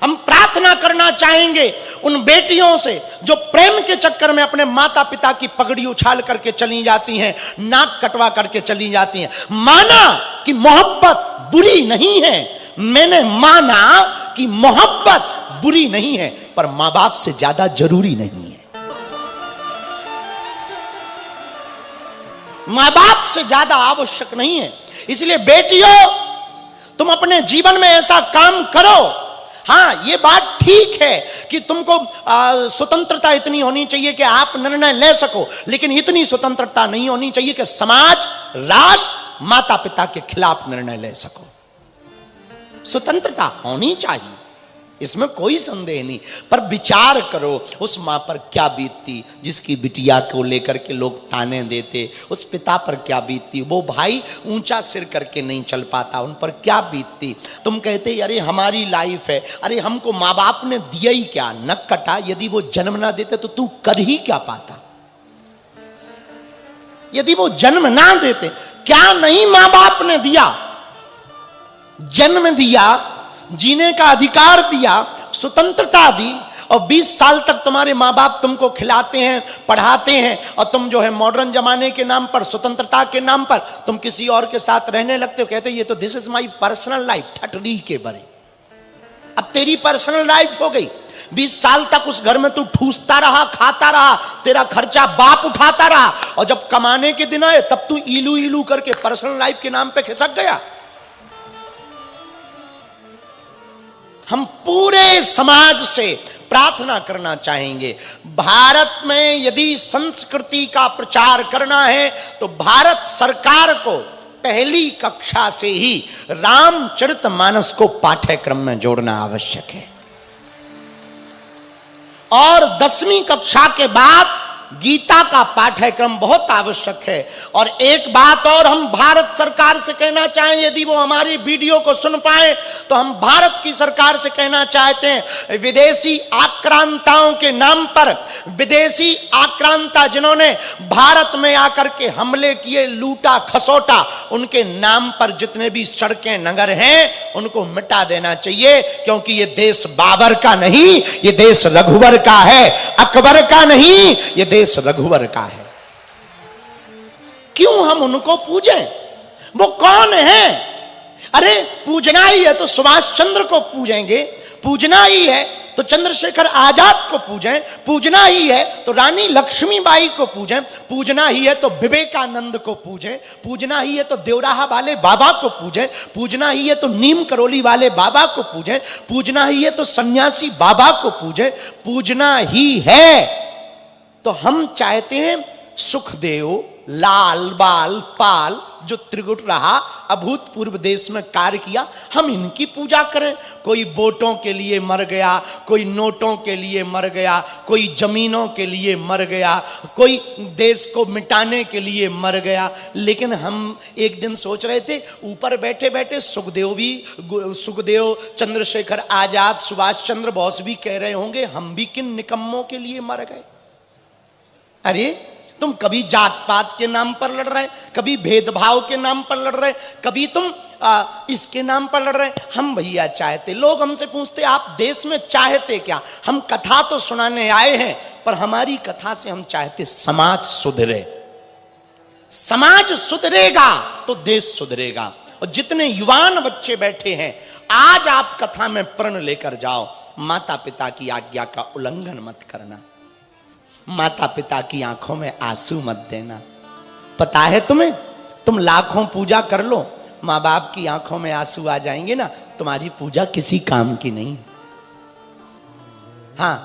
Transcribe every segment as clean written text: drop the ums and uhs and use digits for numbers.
हम प्रार्थना करना चाहेंगे उन बेटियों से जो प्रेम के चक्कर में अपने माता पिता की पगड़ी उछाल करके चली जाती हैं, नाक कटवा करके चली जाती हैं। माना कि मोहब्बत बुरी नहीं है, मैंने माना कि मोहब्बत बुरी नहीं है, पर मां बाप से ज्यादा जरूरी नहीं है। मां बाप से ज्यादा आवश्यक नहीं है। इसलिए बेटियों, तुम अपने जीवन में ऐसा काम करो। हां, यह बात ठीक है कि तुमको स्वतंत्रता इतनी होनी चाहिए कि आप निर्णय ले सको, लेकिन इतनी स्वतंत्रता नहीं होनी चाहिए कि समाज, राष्ट्र, माता पिता के खिलाफ निर्णय ले सको। स्वतंत्रता होनी चाहिए, इसमें कोई संदेह नहीं, पर विचार करो उस मां पर क्या बीतती जिसकी बिटिया को लेकर के लोग ताने देते, उस पिता पर क्या बीतती, वो भाई ऊंचा सिर करके नहीं चल पाता, उन पर क्या बीतती। तुम कहते अरे हमारी लाइफ है, अरे हमको मां बाप ने दिया ही क्या, नक कटा, यदि वो जन्म ना देते तो तू कर ही क्या पाता। यदि वो जन्म ना देते, क्या नहीं मां बाप ने दिया, जन्म दिया, जीने का अधिकार दिया, स्वतंत्रता दी, और 20 साल तक तुम्हारे मां बाप तुमको खिलाते हैं, पढ़ाते हैं, और तुम जो है मॉडर्न जमाने के नाम पर, स्वतंत्रता के नाम पर तुम किसी और के साथ रहने लगते हो। कहते हो ये तो this is my personal life, ठटरी के बरे। अब तेरी पर्सनल लाइफ हो गई। 20 साल तक उस घर में तू ठूसता रहा, खाता रहा, तेरा खर्चा बाप उठाता रहा, और जब कमाने के दिन आए तब तू इलू इलू करके पर्सनल लाइफ के नाम पे खिसक गया। हम पूरे समाज से प्रार्थना करना चाहेंगे, भारत में यदि संस्कृति का प्रचार करना है तो भारत सरकार को पहली कक्षा से ही रामचरितमानस को पाठ्यक्रम में जोड़ना आवश्यक है, और 10वीं कक्षा के बाद गीता का पाठ्यक्रम बहुत आवश्यक है। और एक बात और हम भारत सरकार से कहना चाहें, यदि वो हमारी वीडियो को सुन पाए तो हम भारत की सरकार से कहना चाहते हैं, विदेशी आक्रांताओं के नाम पर, विदेशी आक्रांता जिन्होंने भारत में आकर के हमले किए, लूटा खसोटा, उनके नाम पर जितने भी सड़कें नगर हैं उनको मिटा देना चाहिए, क्योंकि ये देश बाबर का नहीं, ये देश रघुवर का है, अकबर का नहीं, ये देश रघुवर का है। क्यों हम उनको पूजें? वो कौन है? अरे पूजना ही है तो सुभाष चंद्र को पूजेंगे, पूजना ही है तो चंद्रशेखर आजाद को पूजें, पूजना ही है तो रानी लक्ष्मीबाई को पूजें, पूजना ही है तो विवेकानंद को पूजें, पूजना ही है तो देवराहा वाले बाबा को पूजें, पूजना ही है तो नीम करोली वाले बाबा को पूजें, पूजना ही है तो सन्यासी बाबा को पूजें, पूजना ही है तो हम चाहते हैं सुखदेव, लाल बाल पाल, जो त्रिगुट रहा, अभूतपूर्व देश में कार्य किया, हम इनकी पूजा करें। कोई वोटों के लिए मर गया, कोई नोटों के लिए मर गया, कोई जमीनों के लिए मर गया, कोई देश को मिटाने के लिए मर गया। लेकिन हम एक दिन सोच रहे थे, ऊपर बैठे बैठे सुखदेव, चंद्रशेखर आजाद, सुभाष चंद्र बोस भी कह रहे होंगे हम भी किन निकम्मों के लिए मर गए। अरे तुम कभी जात पात के नाम पर लड़ रहे, कभी भेदभाव के नाम पर लड़ रहे, कभी तुम इसके नाम पर लड़ रहे। हम भैया चाहते, लोग हमसे पूछते आप देश में चाहते क्या? हम कथा तो सुनाने आए हैं, पर हमारी कथा से हम चाहते समाज सुधरे। समाज सुधरेगा तो देश सुधरेगा। और जितने युवान बच्चे बैठे हैं, आज आप कथा में प्रण लेकर जाओ, माता पिता की आज्ञा का उल्लंघन मत करना, माता पिता की आंखों में आंसू मत देना। पता है तुम्हें, तुम लाखों पूजा कर लो, मां बाप की आंखों में आंसू आ जाएंगे ना, तुम्हारी पूजा किसी काम की नहीं। हां,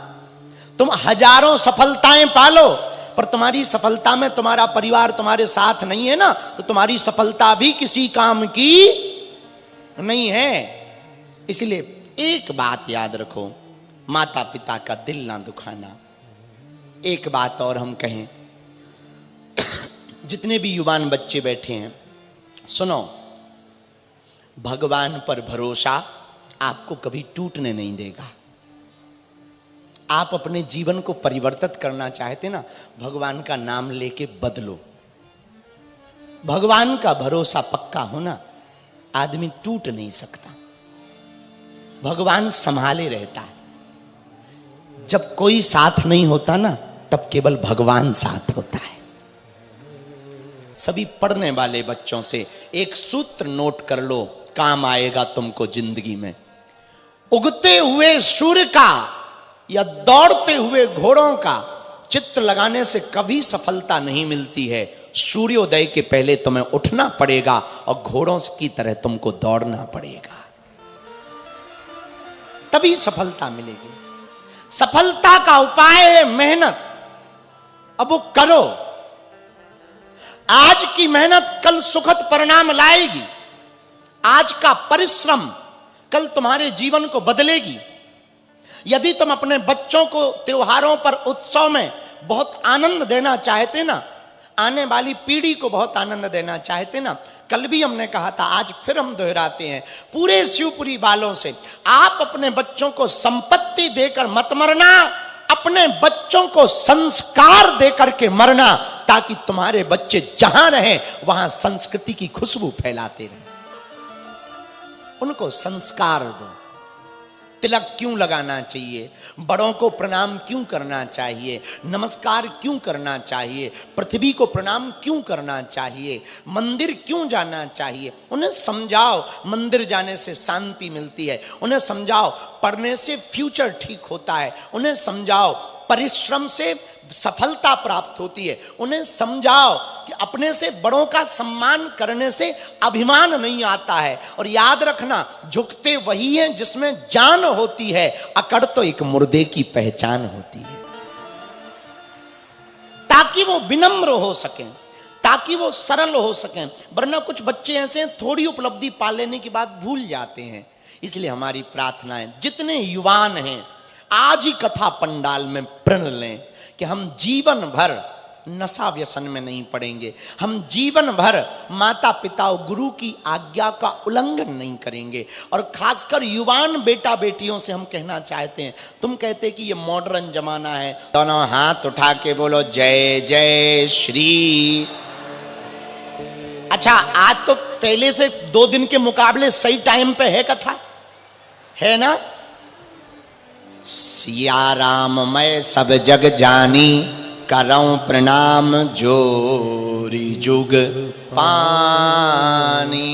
तुम हजारों सफलताएं पालो, पर तुम्हारी सफलता में तुम्हारा परिवार तुम्हारे साथ नहीं है ना, तो तुम्हारी सफलता भी किसी काम की नहीं है। इसलिए एक बात याद रखो, माता पिता का दिल ना दुखाना। एक बात और हम कहें, जितने भी युवान बच्चे बैठे हैं, सुनो, भगवान पर भरोसा आपको कभी टूटने नहीं देगा। आप अपने जीवन को परिवर्तित करना चाहते ना, भगवान का नाम लेके बदलो। भगवान का भरोसा पक्का होना, आदमी टूट नहीं सकता। भगवान संभाले रहता है। जब कोई साथ नहीं होता ना, तब केवल भगवान साथ होता है। सभी पढ़ने वाले बच्चों से एक सूत्र नोट कर लो, काम आएगा तुमको जिंदगी में। उगते हुए सूर्य का या दौड़ते हुए घोड़ों का चित्र लगाने से कभी सफलता नहीं मिलती है। सूर्योदय के पहले तुम्हें उठना पड़ेगा और घोड़ों की तरह तुमको दौड़ना पड़ेगा, तभी सफलता मिलेगी। सफलता का उपाय है मेहनत। अब वो करो। आज की मेहनत कल सुखद परिणाम लाएगी। आज का परिश्रम कल तुम्हारे जीवन को बदलेगी। यदि तुम अपने बच्चों को त्योहारों पर, उत्सव में बहुत आनंद देना चाहते ना, आने वाली पीढ़ी को बहुत आनंद देना चाहते ना, कल भी हमने कहा था, आज फिर हम दोहराते हैं पूरे शिवपुरी वालों से, आप अपने बच्चों को संपत्ति देकर मत मरना, अपने बच्चों को संस्कार देकर के मरना, ताकि तुम्हारे बच्चे जहां रहें वहां संस्कृति की खुशबू फैलाते रहें। उनको संस्कार दो। तिलक क्यों लगाना चाहिए, बड़ों को प्रणाम क्यों करना चाहिए, नमस्कार क्यों करना चाहिए, पृथ्वी को प्रणाम क्यों करना चाहिए, मंदिर क्यों जाना चाहिए, उन्हें समझाओ। मंदिर जाने से शांति मिलती है, उन्हें समझाओ। पढ़ने से फ्यूचर ठीक होता है, उन्हें समझाओ। परिश्रम से सफलता प्राप्त होती है, उन्हें समझाओ कि अपने से बड़ों का सम्मान करने से अभिमान नहीं आता है। और याद रखना, झुकते वही हैं जिसमें जान होती है, अकड़ तो एक मुर्दे की पहचान होती है। ताकि वो विनम्र हो सकें, ताकि वो सरल हो सकें। वरना कुछ बच्चे ऐसे हैं, थोड़ी उपलब्धि पा लेने के बाद भूल जाते हैं। इसलिए हमारी प्रार्थना है, जितने युवान हैं आज ही कथा पंडाल में प्रण लें कि हम जीवन भर नशा व्यसन में नहीं पड़ेंगे, हम जीवन भर माता पिता और गुरु की आज्ञा का उल्लंघन नहीं करेंगे। और खासकर युवान बेटा बेटियों से हम कहना चाहते हैं, तुम कहते कि ये मॉडर्न जमाना है, दोनों हाथ उठा के बोलो जय जय श्री। अच्छा, आज तो पहले से 2 दिन के मुकाबले सही टाइम पे है कथा, है ना? सिया राम मैं सब जग जानी, करऊं प्रणाम जोरी जुग पानी।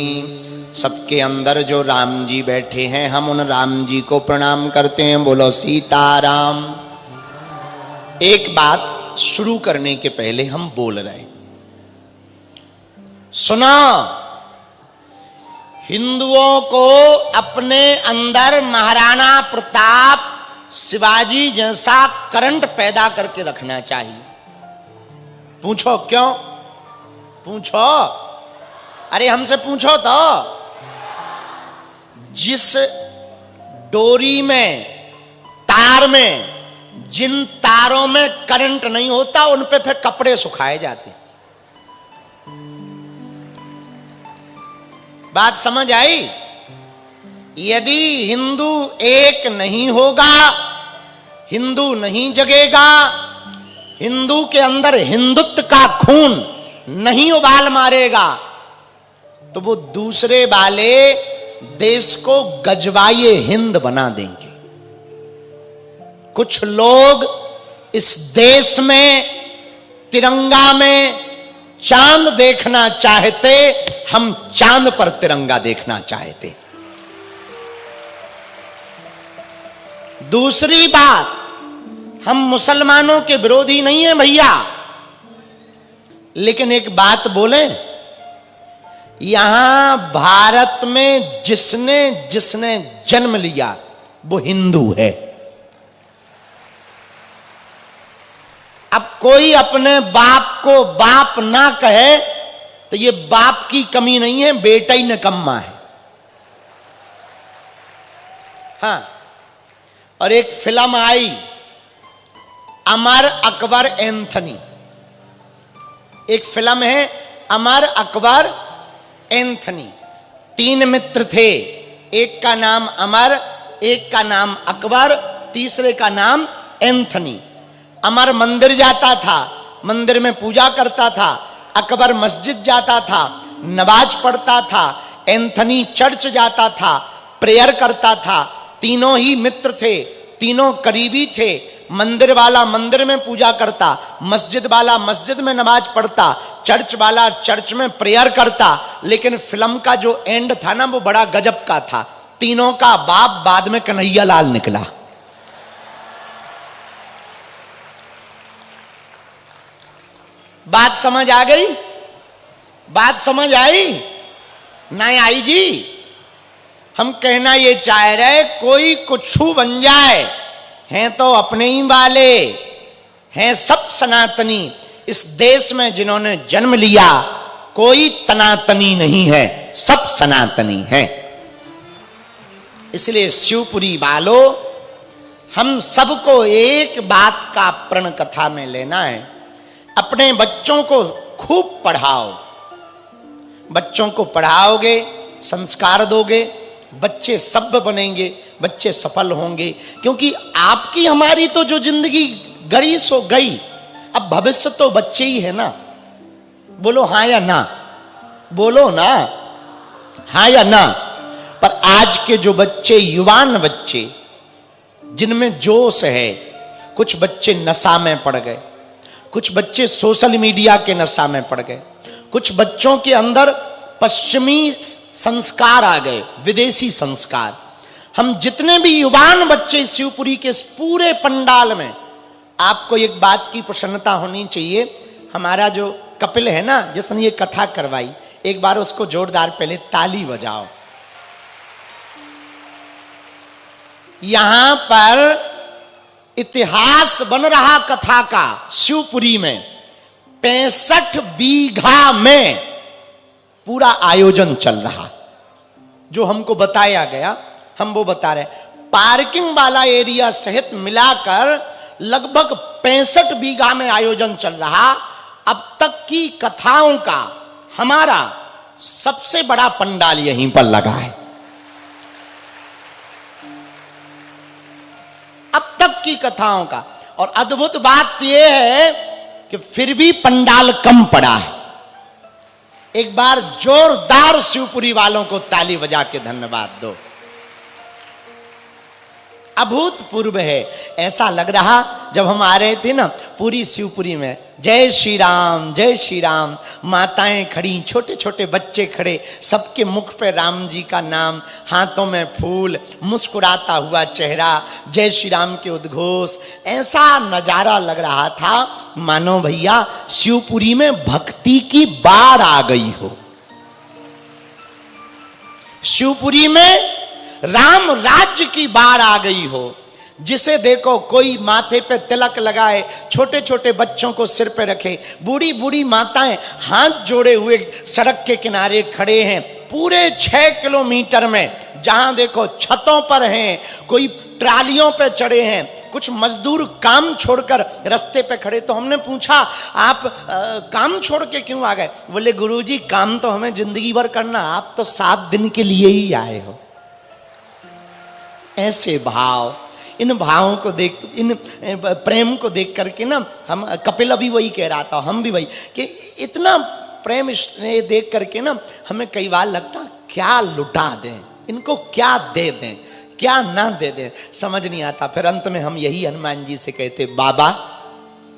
सबके अंदर जो राम जी बैठे हैं, हम उन राम जी को प्रणाम करते हैं। बोलो सीताराम। एक बात शुरू करने के पहले हम बोल रहे, सुनो, हिंदुओं को अपने अंदर महाराणा प्रताप, शिवाजी जैसा करंट पैदा करके रखना चाहिए। पूछो क्यों? पूछो, अरे हमसे पूछो तो। जिस डोरी में, तार में, जिन तारों में करंट नहीं होता, उन पे फिर कपड़े सुखाए जाते। बात समझ आई? यदि हिंदू एक नहीं होगा, हिंदू नहीं जगेगा, हिंदू के अंदर हिंदुत्व का खून नहीं उबाल मारेगा, तो वो दूसरे वाले देश को गजवाए हिंद बना देंगे। कुछ लोग इस देश में तिरंगा में चांद देखना चाहते, हम चांद पर तिरंगा देखना चाहते। दूसरी बात, हम मुसलमानों के विरोधी नहीं हैं भैया, लेकिन एक बात बोलें, यहां भारत में जिसने जिसने जन्म लिया वो हिंदू है। अब कोई अपने बाप को बाप ना कहे तो ये बाप की कमी नहीं है, बेटा ही निकम्मा है। हाँ, और एक फिल्म आई अमर अकबर एंथनी, एक फिल्म है अमर अकबर एंथनी। 3 मित्र थे, एक का नाम अमर, एक का नाम अकबर, तीसरे का नाम एंथनी। अमर मंदिर जाता था, मंदिर में पूजा करता था। अकबर मस्जिद जाता था, नमाज पढ़ता था। एंथनी चर्च जाता था, प्रेयर करता था। तीनों ही मित्र थे, तीनों करीबी थे। मंदिर वाला मंदिर में पूजा करता, मस्जिद वाला मस्जिद में नमाज पढ़ता, चर्च वाला चर्च में प्रेयर करता। लेकिन फिल्म का जो एंड था ना, वो बड़ा गजब का था। तीनों का बाप बाद में कन्हैया लाल निकला। बात समझ आ गई? बात समझ आई? नहीं आई जी? हम कहना ये चाह रहे, कोई कुछू बन जाए, हैं तो अपने ही वाले, हैं सब सनातनी। इस देश में जिन्होंने जन्म लिया, कोई तनातनी नहीं है, सब सनातनी है। इसलिए शिवपुरी वालों, हम सबको एक बात का प्रण कथा में लेना है, अपने बच्चों को खूब पढ़ाओ। बच्चों को पढ़ाओगे, संस्कार दोगे, बच्चे सभ्य बनेंगे, बच्चे सफल होंगे। क्योंकि आपकी हमारी तो जो जिंदगी गई सो गई, अब भविष्य तो बच्चे ही है ना। बोलो हाँ या ना? बोलो ना, हाँ या ना? पर आज के जो बच्चे, युवान बच्चे, जिनमें जोश है, कुछ बच्चे नशा में पड़ गए, कुछ बच्चे सोशल मीडिया के नशा में पड़ गए, कुछ बच्चों के अंदर पश्चिमी संस्कार आ गए, विदेशी संस्कार। हम जितने भी युवान बच्चे शिवपुरी के इस पूरे पंडाल में, आपको एक बात की प्रसन्नता होनी चाहिए, हमारा जो कपिल है ना, जिसने ये कथा करवाई, एक बार उसको जोरदार पहले ताली बजाओ। यहां पर इतिहास बन रहा कथा का शिवपुरी में। 65 बीघा में पूरा आयोजन चल रहा, जो हमको बताया गया, हम वो बता रहे। पार्किंग वाला एरिया सहित मिलाकर लगभग 65 बीघा में आयोजन चल रहा। अब तक की कथाओं का हमारा सबसे बड़ा पंडाल यहीं पर लगा है। अब तक की कथाओं का। और अद्भुत बात यह है कि फिर भी पंडाल कम पड़ा है। एक बार जोरदार शिवपुरी वालों को ताली बजा के धन्यवाद दो। अभूतपूर्व है। ऐसा लग रहा जब हम आ रहे थे ना पूरी शिवपुरी में, जय श्री राम, जय श्री राम, माताएं खड़ी, छोटे छोटे बच्चे खड़े, सबके मुख पे राम जी का नाम, हाथों में फूल, मुस्कुराता हुआ चेहरा, जय श्री राम के उद्घोष। ऐसा नजारा लग रहा था मानो भैया शिवपुरी में भक्ति की बाढ़ आ गई हो। शिवपुरी में राम राज्य की बाढ़ आ गई हो। जिसे देखो कोई माथे पे तिलक लगाए, छोटे छोटे बच्चों को सिर पे रखे, बूढ़ी बूढ़ी माताएं हाथ जोड़े हुए सड़क के किनारे खड़े हैं। पूरे 6 किलोमीटर में जहां देखो छतों पर हैं, कोई ट्रालियों पे चढ़े हैं, कुछ मजदूर काम छोड़कर रास्ते पे खड़े। तो हमने पूछा आप काम छोड़ के क्यों आ गए? बोले गुरुजी काम तो हमें जिंदगी भर करना, आप तो 7 दिन के लिए ही आए हो। ऐसे भाव, इन भावों को देख, इन प्रेम को देख करके ना, हम कपिल अभी वही कह रहा था, हम भी वही, कि इतना प्रेम स्नेह देख करके ना हमें कई बार लगता क्या लुटा दें इनको, क्या दे दें, क्या ना दे दें, समझ नहीं आता। फिर अंत में हम यही हनुमान जी से कहते, बाबा,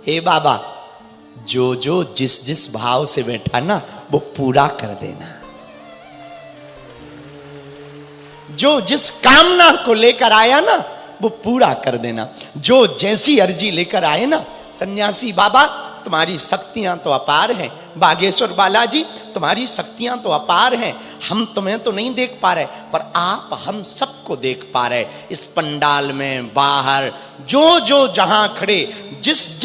हे बाबा, जो जो जिस जिस भाव से बैठा ना वो पूरा कर देना। जो जिस कामना को लेकर आया ना वो पूरा कर देना। जो जैसी अर्जी लेकर आए ना, सन्यासी बाबा तुम्हारी शक्तियां तो अपार हैं, बागेश्वर बालाजी तुम्हारी शक्तियां तो अपार हैं, हम तुम्हें तो नहीं देख पा रहे पर आप हम सबको देख पा रहे। इस पंडाल में बाहर जो जो जहां खड़े, जिस